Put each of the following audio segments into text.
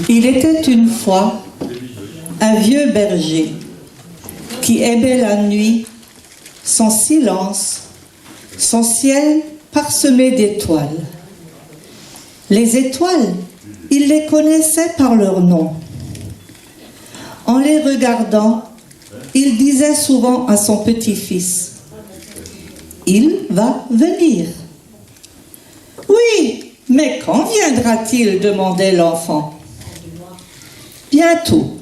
Il était une fois un vieux berger qui aimait la nuit, son silence, son ciel parsemé d'étoiles. Les étoiles, il les connaissait par leur nom. En les regardant, il disait souvent à son petit-fils, « Il va venir. » « Oui, mais quand viendra-t-il » demandait l'enfant. « Bientôt. »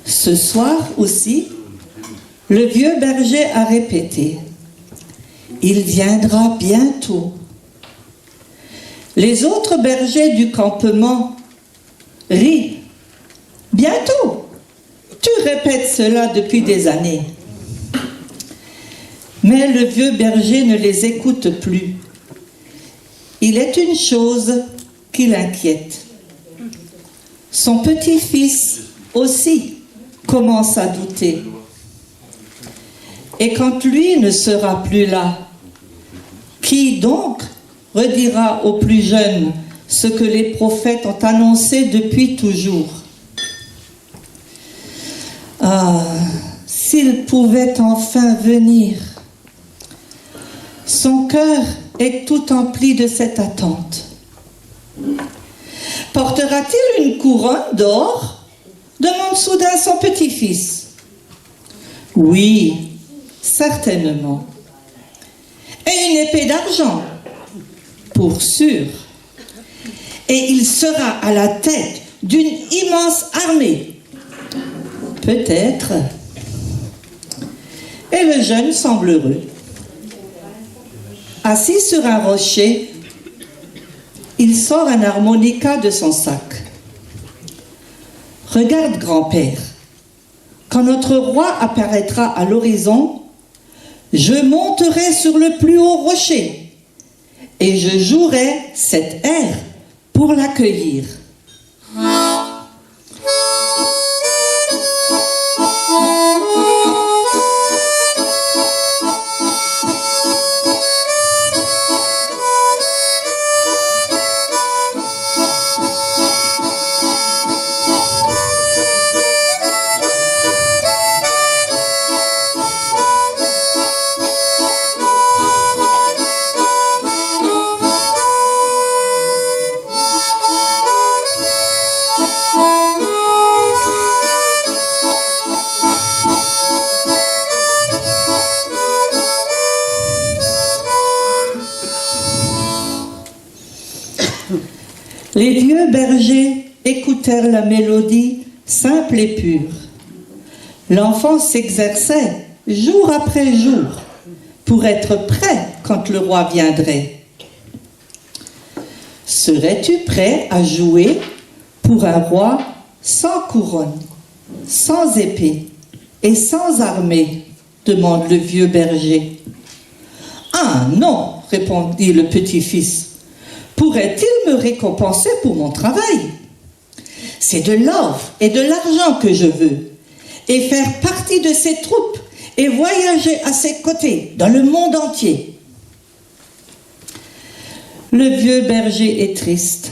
Ce soir aussi, le vieux berger a répété, « Il viendra bientôt. » Les autres bergers du campement rient. « Bientôt. Tu répètes cela depuis des années. » Mais le vieux berger ne les écoute plus. Il est une chose qui l'inquiète. Son petit-fils aussi commence à douter. Et quand lui ne sera plus là, qui donc redira aux plus jeunes ce que les prophètes ont annoncé depuis toujours? Ah, s'il pouvait enfin venir! Son cœur est tout empli de cette attente. Portera-t-il une couronne d'or? Demande soudain son petit-fils. Oui, certainement. Et une épée d'argent? Pour sûr. Et il sera à la tête d'une immense armée? Peut-être. Et le jeune semble heureux. Assis sur un rocher, il sort un harmonica de son sac. « Regarde, grand-père, quand notre roi apparaîtra à l'horizon, je monterai sur le plus haut rocher et je jouerai cet air pour l'accueillir. » Les vieux bergers écoutèrent la mélodie simple et pure. L'enfant s'exerçait jour après jour pour être prêt quand le roi viendrait. Serais-tu prêt à jouer pour un roi sans couronne, sans épée et sans armée? Demande le vieux berger. Ah non, répondit le petit-fils. Pourrait-il me récompenser pour mon travail? C'est de l'or et de l'argent que je veux, et faire partie de ses troupes et voyager à ses côtés dans le monde entier. Le vieux berger est triste.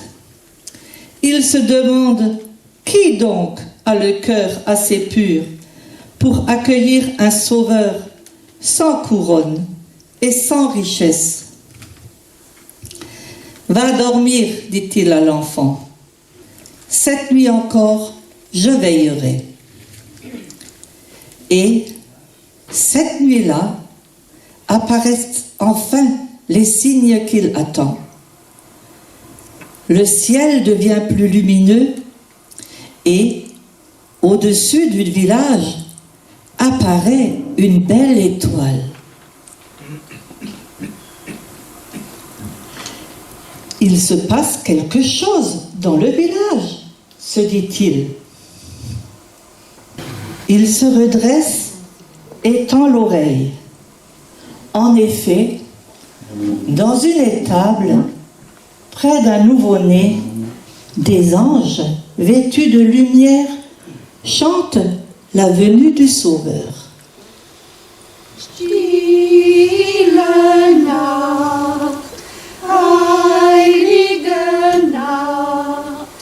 Il se demande qui donc a le cœur assez pur pour accueillir un sauveur sans couronne et sans richesse. « Va dormir, dit-il à l'enfant. Cette nuit encore, je veillerai. » Et cette nuit-là, apparaissent enfin les signes qu'il attend. Le ciel devient plus lumineux et, au-dessus du village, apparaît une belle étoile. Il se passe quelque chose dans le village, se dit-il. Il se redresse et tend l'oreille. En effet, dans une étable, près d'un nouveau-né, des anges vêtus de lumière chantent la venue du Sauveur. Stille Nacht, heilige Nacht,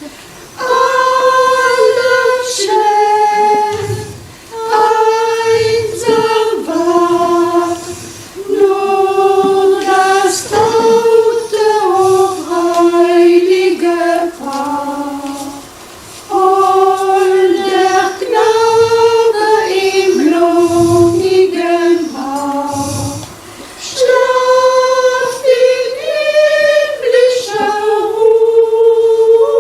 alles schläft, einsam wacht, nur das traute hochrheilige Paar. Und der Knabe im lohnigen Haar schlaft in himmlischer Ruhe,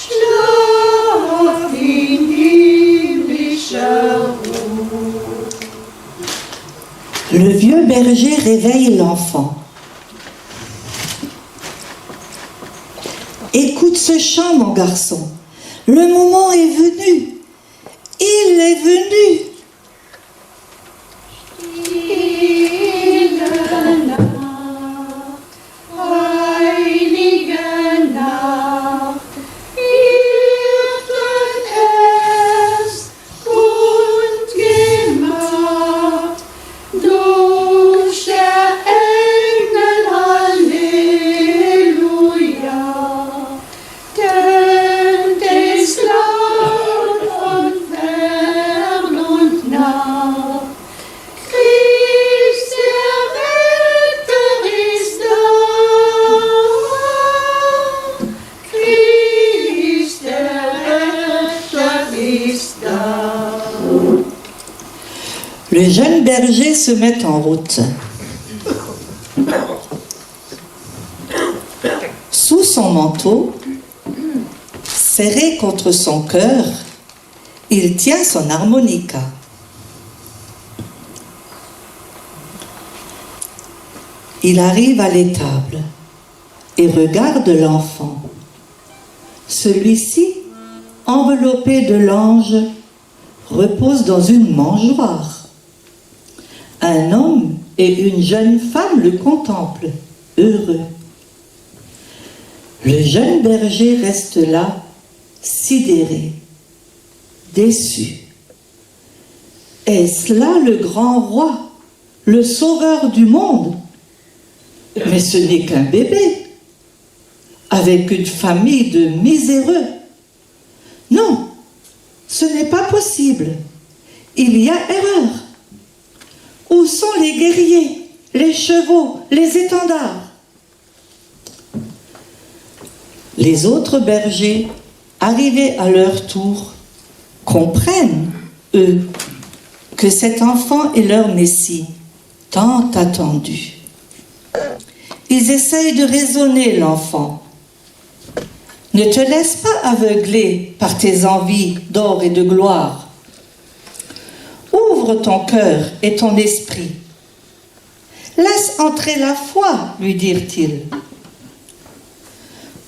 schlaft in himmlischer Ruhe. Le vieux berger réveille l'enfant. Écoute ce chant, mon garçon. Le moment est venu. Il est venu. Stille Nacht, heilige Nacht, Hirten erst und gemacht, durch der Engel Halleluja, tönt es laut von fern und nah. Christ der Retter ist da, Christ der Retter ist da. Le jeune berger se met en route. Sous son manteau, serré contre son cœur, il tient son harmonica. Il arrive à l'étable et regarde l'enfant. Celui-ci, enveloppé de lange, repose dans une mangeoire. Un homme et une jeune femme le contemplent, heureux. Le jeune berger reste là, sidéré, déçu. Est-ce là le grand roi, le sauveur du monde? Mais ce n'est qu'un bébé, avec une famille de miséreux. Non, ce n'est pas possible. Il y a erreur. Où sont les guerriers, les chevaux, les étendards? Les autres bergers, arrivés à leur tour, comprennent, eux, que cet enfant est leur Messie, tant attendu. Ils essayent de raisonner l'enfant. Ne te laisse pas aveugler par tes envies d'or et de gloire. Ouvre ton cœur et ton esprit. Laisse entrer la foi, lui dirent-ils.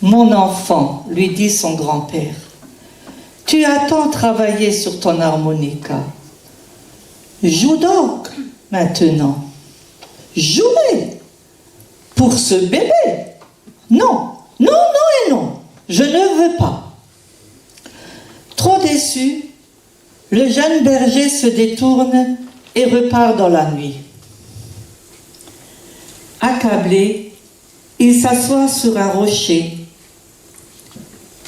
Mon enfant, lui dit son grand-père, tu as tant travaillé sur ton harmonica. Joue donc maintenant. Jouez pour ce bébé. Non, non, non et non. Je ne veux pas. Trop déçu, le jeune berger se détourne et repart dans la nuit. Accablé, il s'assoit sur un rocher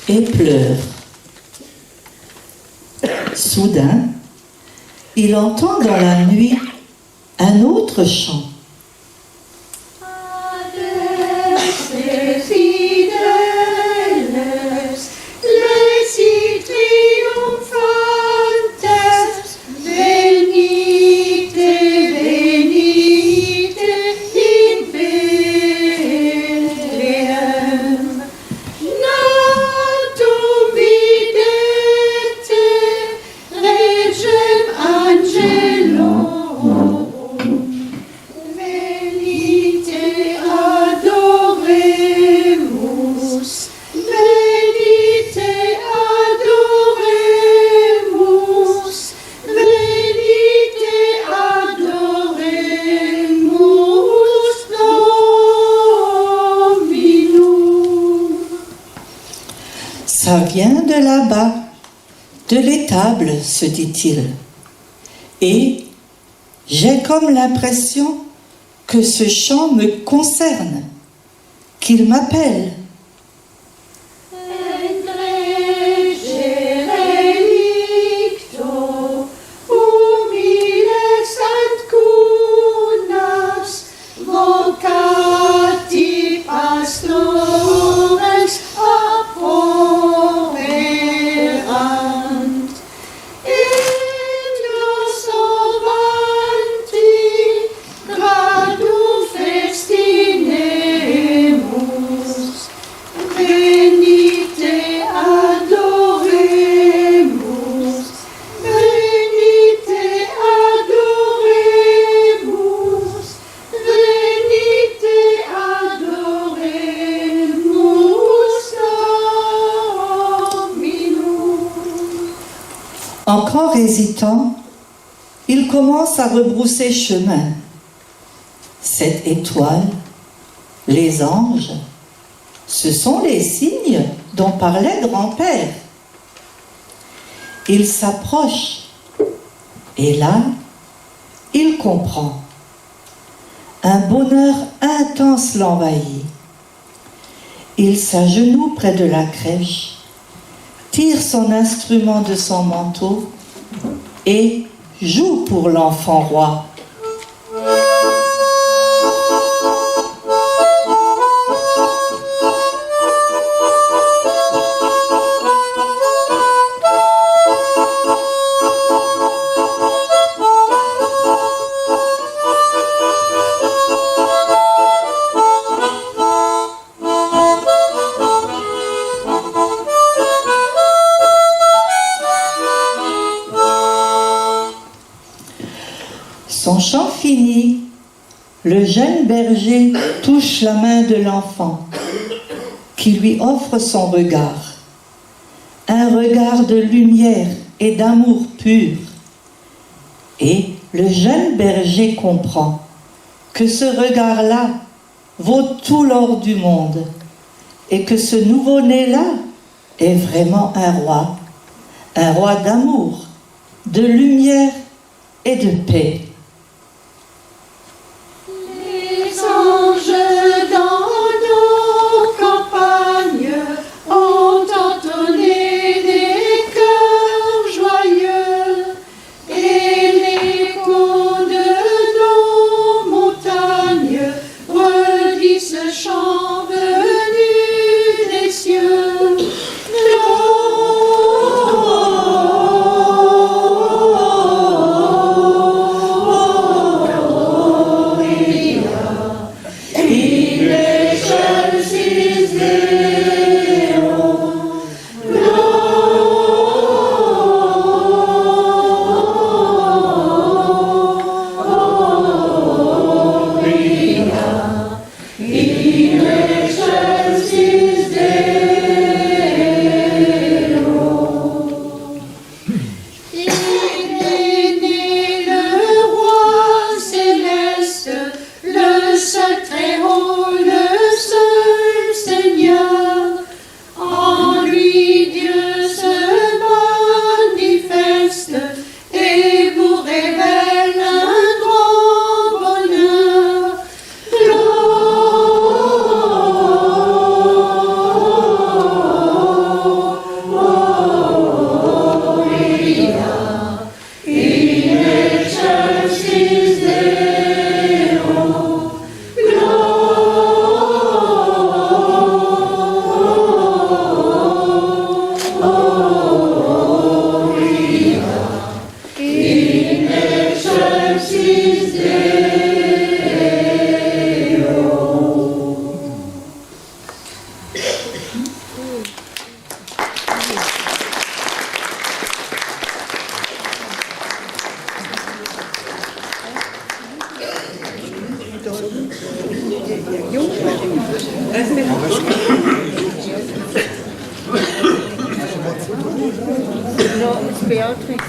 et pleure. Soudain, il entend dans la nuit un autre chant. Ça vient de là-bas, de l'étable, se dit-il. Et J'ai comme l'impression que ce chant me concerne, qu'il m'appelle. Encore hésitant, il commence à rebrousser chemin. Cette étoile, les anges, ce sont les signes dont parlait grand-père. Il s'approche et là, il comprend. Un bonheur intense l'envahit. Il s'agenouille près de la crèche, tire son instrument de son manteau et joue pour l'enfant roi. Son chant fini, le jeune berger touche la main de l'enfant, qui lui offre son regard. Un regard de lumière et d'amour pur. Et le jeune berger comprend que ce regard-là vaut tout l'or du monde et que ce nouveau-né-là est vraiment un roi d'amour, de lumière et de paix. No, it's Beatrix.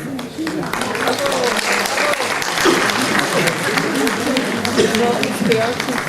No, it's Beatrix.